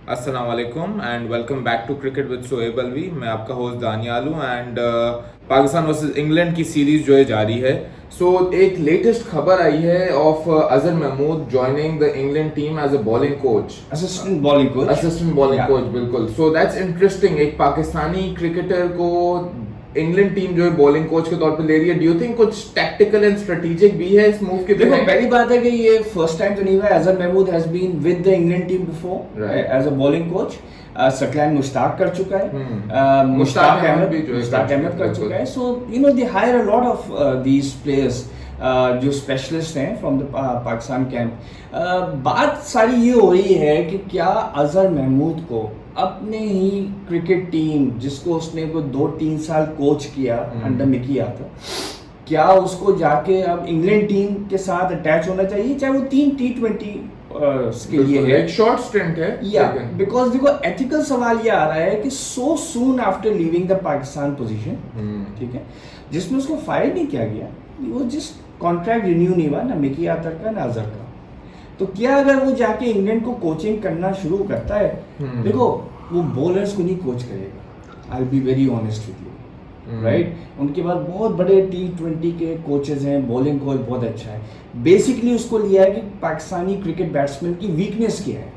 अस्सलाम वालेकुम and welcome back to cricket with Shoaib Alvi. मैं आपका होस्ट दानियाल हूँ एंड पाकिस्तान वर्सेस इंग्लैंड की सीरीज जो है जारी है। एक लेटेस्ट खबर आई है of Azhar Mahmood joining the England team as a bowling coach, assistant bowling coach. Assistant bowling coach, बिल्कुल। सो दैट्स इंटरेस्टिंग, एक पाकिस्तानी क्रिकेटर को इंग्लैंड टीम जो है बॉलिंग कोच के तौर पे ले रही है। डू यू थिंक कुछ टैक्टिकल एंड स्ट्रेटेजिक भी है इस मूव के? देखो, पहली बात है कि ये फर्स्ट टाइम तो नहीं हुआ। Azhar Mahmood has been with the England team before as a bowling coach. Saqlain Mushtaq कर चुका है, मुश्ताक अहमद कर चुका है। So you know they hire a lot of these players जो स्पेशलिस्ट हैं फ्रॉम द पाकिस्तान कैंप। बात सारी ये हो रही है कि क्या अजहर महमूद को अपने ही क्रिकेट टीम, जिसको उसने को 2-3 साल कोच किया अंडर मिकी आर्थर, क्या उसको जाके अब इंग्लैंड टीम के साथ अटैच होना चाहिए, चाहे वो 3 T20 के लिए है, एक शॉर्ट स्टिंट है या बिकॉज देखो एथिकल सवाल ये आ रहा है कि so soon after leaving the Pakistan position, ठीक है, जिसमें उसको फायर नहीं किया गया, वो जिस कॉन्ट्रैक्ट रिन्यू नहीं हुआ ना मिकी आर्थर का ना अजहर का, तो क्या अगर वो जाके इंग्लैंड को कोचिंग करना शुरू करता है, देखो वो बॉलर्स को नहीं कोच करेगा, I will be very honest with you, right. उनके पास बहुत बड़े T20 के कोचेज हैं, बॉलिंग कोच बहुत अच्छा है। बेसिकली उसको लिया है कि पाकिस्तानी क्रिकेट बैट्समैन की वीकनेस क्या है,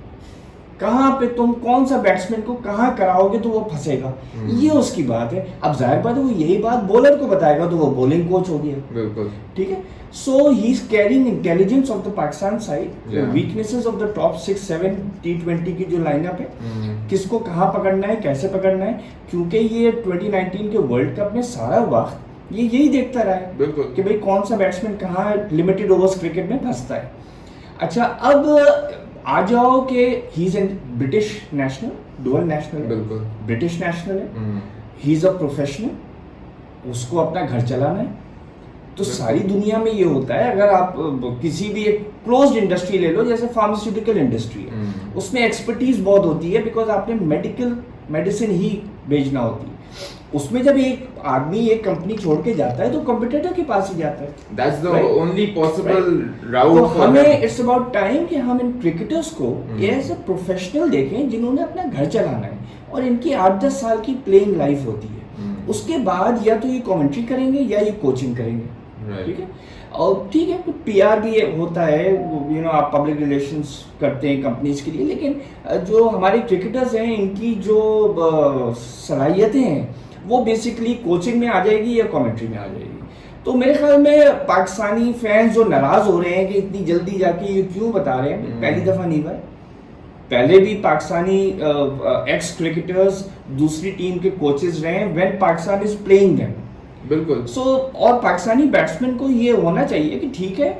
कहाँ पे तुम कौन सा बैट्समैन को कहाँ कराओगे तो वो फंसेगा, ये उसकी बात है। अब जाहिर बात है वो यही बात बॉलर को बताएगा तो वो बॉलिंग कोच हो गया, बिल्कुल, ठीक है। So he is carrying intelligence of the Pakistan side, weaknesses of the top 6-7 T20 की जो लाइनअप है, किसको कहाँ पकड़ना है, कैसे पकड़ना है, क्योंकि ये 2019 के वर्ल्ड कप में सारा वक्त ये यही देखता रहा है, बिल्कुल, कि भाई कौन सा बैट्समैन कहाँ लिमिटेड ओवर्स क्रिकेट में फंसता है। अच्छा, अब आ जाओ कि he is an British national, dual national, बिल्कुल ब्रिटिश नेशनल है, ही इज अ प्रोफेशनल, उसको अपना घर चलाना है। तो सारी दुनिया में ये होता है, अगर आप किसी भी एक क्लोज्ड इंडस्ट्री ले लो, जैसे फार्मास्यूटिकल इंडस्ट्री है, उसमें एक्सपर्टीज बहुत होती है, बिकॉज आपने मेडिसिन ही बेचना होती है। उसमें जब एक आदमी एक कंपनी छोड़ के जाता है तो कॉम्पिटिटर के पास ही जाता है, दैट्स द ओनली पॉसिबल राउट। तो हमें इट्स अबाउट टाइम कि हम इन क्रिकेटर्स को एज अ प्रोफेशनल देखें, जिन्होंने अपना घर चलाना है और इनकी 8-10 साल की प्लेइंग लाइफ होती है। उसके बाद या तो ये कमेंट्री करेंगे या ये कोचिंग करेंगे, ठीक है। और ठीक है, कुछ PR भी होता है, यू नो, आप पब्लिक रिलेशंस करते हैं कंपनीज के लिए, लेकिन जो हमारे क्रिकेटर्स हैं इनकी जो सलाहियतें हैं वो बेसिकली कोचिंग में आ जाएगी या कमेंट्री में आ जाएगी। तो मेरे ख्याल में पाकिस्तानी फैंस जो नाराज हो रहे हैं कि इतनी जल्दी जाके ये क्यों बता रहे हैं, पहली दफा नहीं भाई, पहले भी पाकिस्तानी एक्स क्रिकेटर्स दूसरी टीम के कोचेस रहे हैं when Pakistan is playing them, बिल्कुल। सो और पाकिस्तानी बैट्समैन को ये होना चाहिए कि ठीक है,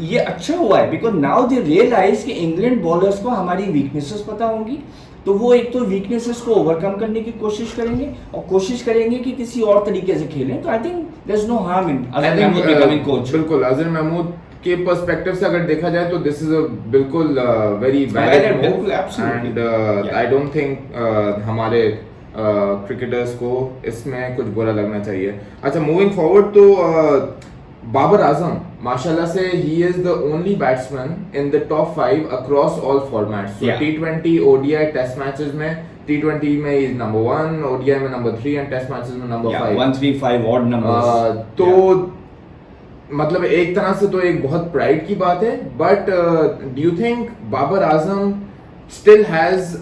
ये अच्छा हुआ है, बिकॉज नाउ दे रियलाइज कि इंग्लैंड बॉलर्स को हमारी वीकनेसेस पता होंगी, तो वो एक तो वीकनेसेस को ओवरकम करने की कोशिश करेंगे और कोशिश करेंगे कि किसी और तरीके से खेलें। तो I think there is no harm in Azhar Mahmood becoming coach. बिल्कुल, अजहर महमूद के पर्सपेक्टिव से अगर देखा जाए तो दिस इज अ बिल्कुल very valid move, and I don't think हमारे क्रिकेटर्स को इसमें कुछ बुरा लगना चाहिए। अच्छा, मूविंग फॉरवर्ड, तो बाबर आजम माशाल्लाह से he is the only batsman in the top 5 across all formats. T20, ODI, test matches में T20 में इज नंबर 1, ODI में नंबर 3 एंड टेस्ट मैचेस में नंबर 5, 1-3-5 ऑड नंबर्स। तो मतलब एक तरह से तो एक बहुत प्राइड की बात है, but do you think Babar Azam still has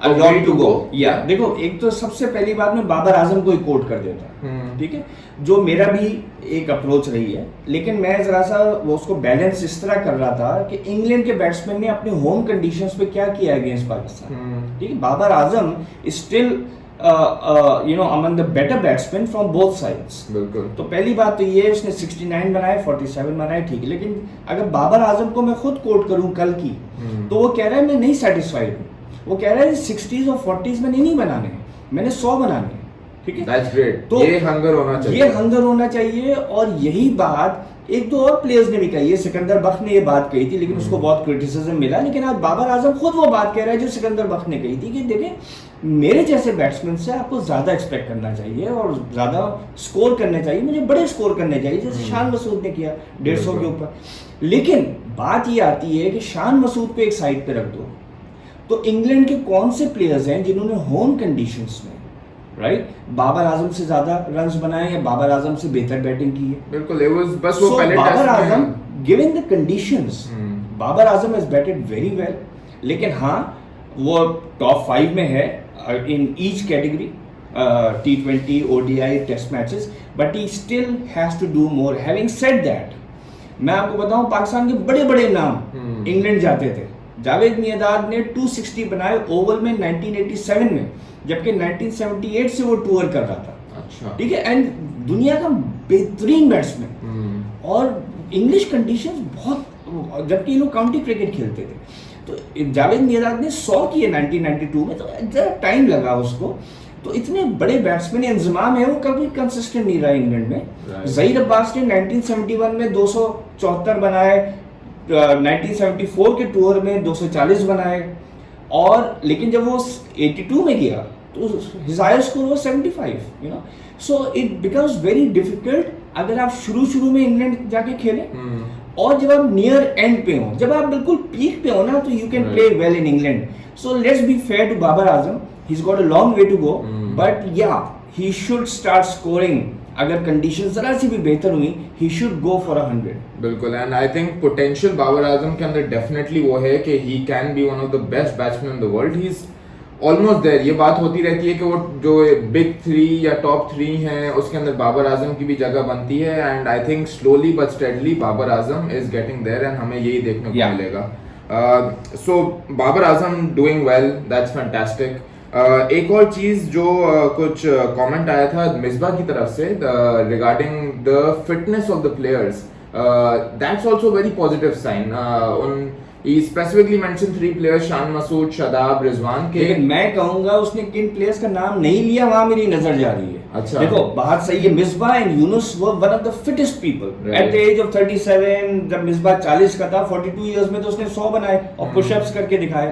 a lot to go? Yeah, देखो, एक तो सबसे पहली बात में बाबर आजम को ही कोट कर देता, ठीक है, जो मेरा भी एक अप्रोच रही है, लेकिन मैं जरा सा वो उसको बैलेंस इस तरह कर रहा था कि इंग्लैंड के बैट्समैन ने अपने होम कंडीशंस पे क्या किया अगेंस्ट पाकिस्तान, ठीक है। Babar Azam is still you know among the better batsman from both sides, बिल्कुल। तो पहली बात तो ये, उसने 69 बनाए, 47 बनाए, ठीक है, लेकिन अगर बाबर आजम को मैं खुद कोट करूं कल की, तो वो कह रहा है मैं नहीं सेटिस्फाइड हूँ, वो कह रहा है 60s और 40s में नहीं बनाने हैं, मैंने 100 बनाने हैं, ठीक है। That's great. तो ये हंगर होना चाहिए, ये हंगर होना चाहिए। और यही बात एक दो और प्लेयर्स ने भी कही है, सिकंदर बख्श ने ये बात कही थी, लेकिन उसको बहुत क्रिटिसिज्म मिला, लेकिन आज बाबर आजम खुद वो बात कह रहा है जो सिकंदर बख्श ने कही थी कि देखें मेरे जैसे बैट्समैन से आपको ज्यादा एक्सपेक्ट करना चाहिए और ज्यादा स्कोर करने चाहिए, मुझे बड़े स्कोर करने चाहिए, जैसे शान मसूद ने किया 150 के ऊपर। लेकिन बात ये आती है कि शान मसूद को एक साइड पे रख दो, तो इंग्लैंड के कौन से प्लेयर्स हैं जिन्होंने होम कंडीशंस में राइट बाबर आजम से ज्यादा रन्स बनाए या बाबर आजम से बेहतर बैटिंग की है? बिल्कुल, it was बस वो So, पहले बाबर टेस्ट आजम में given the conditions Babar Azam has batted very well, लेकिन हाँ वो टॉप 5 में है in each category, T20, ODI, test matches, but he still has to do more. Having said that, मैं आपको बताऊं पाकिस्तान के बड़े बड़े नाम इंग्लैंड जाते थे। जावेद मियांदाद ने 260 बनाए ओवल में 1987 में, जबकि 1978 से वो टूर कर रहा था। अच्छा, ठीक है, एंड दुनिया का बेहतरीन बैट्समैन, और इंग्लिश कंडीशंस बहुत, जबकि ये लोग काउंटी क्रिकेट खेलते थे। तो जावेद मियांदाद ने 100 किए 1992 में, तो जरा टाइम लगा उसको। तो इतने बड़े बैट्समैन इंजमाम है, वो कभी कंसिस्टेंट नहीं रहा इंग्लैंड में। ज़हीर अब्बास ने 1971 में 274 बनाए, 1974 के टूर में 240 बनाए, और लेकिन जब वो 82 में गया तो his highest score was 75, you know. So it becomes very difficult अगर आप शुरू में इंग्लैंड जाके खेलें, और जब आप नियर एंड पे हो, जब आप बिल्कुल पीक पे हो ना, तो you can play well in England. So let's be fair to Babar Azam, he has got a long way to go, but yeah he should start scoring. अगर कंडीशन जरा सी भी बेहतर हुई, ही शुड गो फॉर 100। बिल्कुल, and I think potential Babar Azam के अंदर definitely वो है कि he can be one of the best batsman in the world. He is almost there. ये बात होती रहती है कि वो जो बिग 3 या टॉप 3 हैं उसके अंदर बाबर आजम की भी जगह बनती है, and I think slowly but steadily Babar Azam is getting there, and हमें यही देखने को मिलेगा। So Babar Azam doing well, that's fantastic. एक और चीज जो कुछ कमेंट आया था मिसबा की तरफ से regarding the fitness of the players, that's also very positive sign. उन he specifically mentioned 3 players, Shan Masood, Shadab, Rizwan के। लेकिन मैं कहूंगा उसने किन प्लेयर्स का नाम नहीं लिया, वहां मेरी नजर जा रही है। अच्छा, देखो बात सही है, Misbah and Younis were one of the fittest people at the age of 37। जब मिसबा 40 का था, 42 इयर्स में तो उसने 100 बनाए और पुशअप्स करके दिखाए।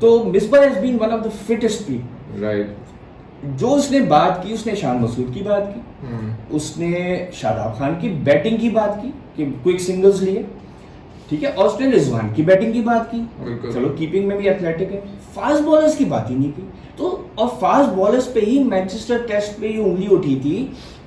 तो Misbah has been one of the fittest people, right. जो उसने बात की, उसने शान मसूद की बात की, उसने शादाब खान की बैटिंग की बात की कि क्विक सिंगल्स लिए, ठीक है, और उसने रिजवान की बैटिंग की बात की, चलो कीपिंग में भी एथलेटिक है। फास्ट बॉलर्स की बात ही नहीं की। तो और फास्ट बॉलर्स पे ही मैनचेस्टर टेस्ट पे ये उंगली उठी थी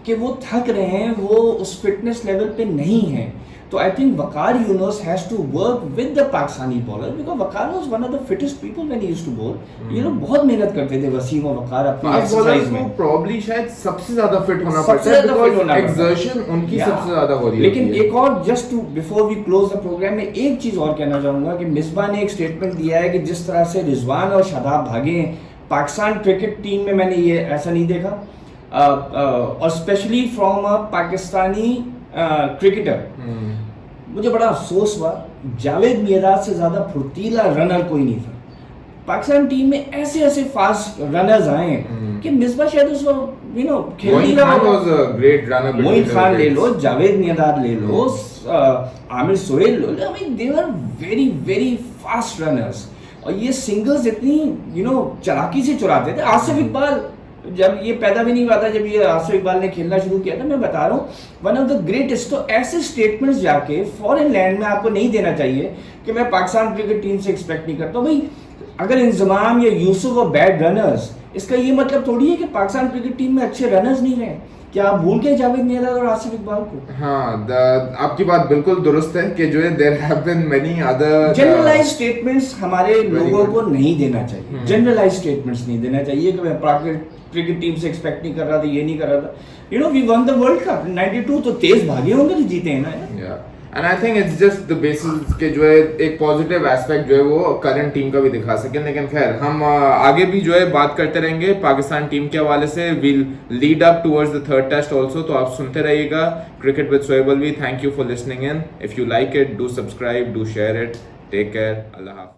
कि वो थक रहे हैं, वो उस फिटनेस लेवल पे नहीं है। तो I think Waqar Younis has to work with the Pakistani bowler, because Waqar was one of the fittest people when he used to bowl. ये लोग बहुत मेहनत करते थे, वसीम और वकार, अपनी एक्सरसाइज में। प्रॉब्ली शायद सबसे ज्यादा फिट होना पड़ता है, बिकॉज़ एक्सर्शन उनकी सबसे ज्यादा हो रही है। लेकिन एक और, just to before we close the program, में एक चीज और कहना चाहूंगा कि मिसबा ने एक स्टेटमेंट दिया है कि जिस तरह से रिजवान और शादाब भागे पाकिस्तान क्रिकेट टीम में, मैंने ये ऐसा नहीं देखा, और specially from a Pakistani cricketer. मुझे बड़ा अफसोस हुआ, जावेद मियांदाद से ज्यादा फुर्तीला रनर कोई नहीं था। पाकिस्तान टीम में ऐसे ऐसे फास्ट रनर्स आए कि मिसबा शायद उस वक्त खेल नहीं रहा होगा। मोइन खान ले लो, जावेद मियांदाद ले लो, आमिर सोहेल लो, I mean they were very very fast runners, और ये सिंगल्स इतनी चालाकी से चुराते थे। आसिफ इकबाल जब ये पैदा भी नहीं हुआ था, जब ये आसिफ इकबाल ने खेलना शुरू किया था, मैं बता रहा हूँ, वन ऑफ द ग्रेटेस्ट। तो ऐसे स्टेटमेंट्स जाके फॉरेन लैंड में आपको नहीं देना चाहिए कि मैं पाकिस्तान क्रिकेट टीम से एक्सपेक्ट नहीं करता। भाई अगर इंजमाम या यूसुफ और बैड रनर्स, इसका ये मतलब थोड़ी है कि पाकिस्तान क्रिकेट टीम में अच्छे रनर्स नहीं रहे। क्या आप भूल गए जावेद मियांदाद और आसिफ इकबाल को? हाँ, आपकी बात बिल्कुल दुरुस्त है कि जो है there have been many other generalize statements हमारे लोगों को नहीं देना चाहिए। जनरलाइज स्टेटमेंट्स नहीं देना चाहिए कि मैं क्रिकेट टीम से एक्सपेक्ट नहीं कर रहा था, ये नहीं कर रहा था। We won the world cup 92, तो तेज भागे होंगे तो जीते हैं ना। And I think it's just the basis के जो है एक पॉजिटिव एस्पेक्ट जो है वो करंट टीम का भी दिखा सकें। लेकिन खैर हम आगे भी जो है बात करते रहेंगे पाकिस्तान टीम के हवाले से। Will lead up towards the third test also, तो आप सुनते रहिएगा cricket with Shoaib Alvi. Thank you for listening in. If you like it, do subscribe, do share it. Take care, अल्लाह हाफिज़।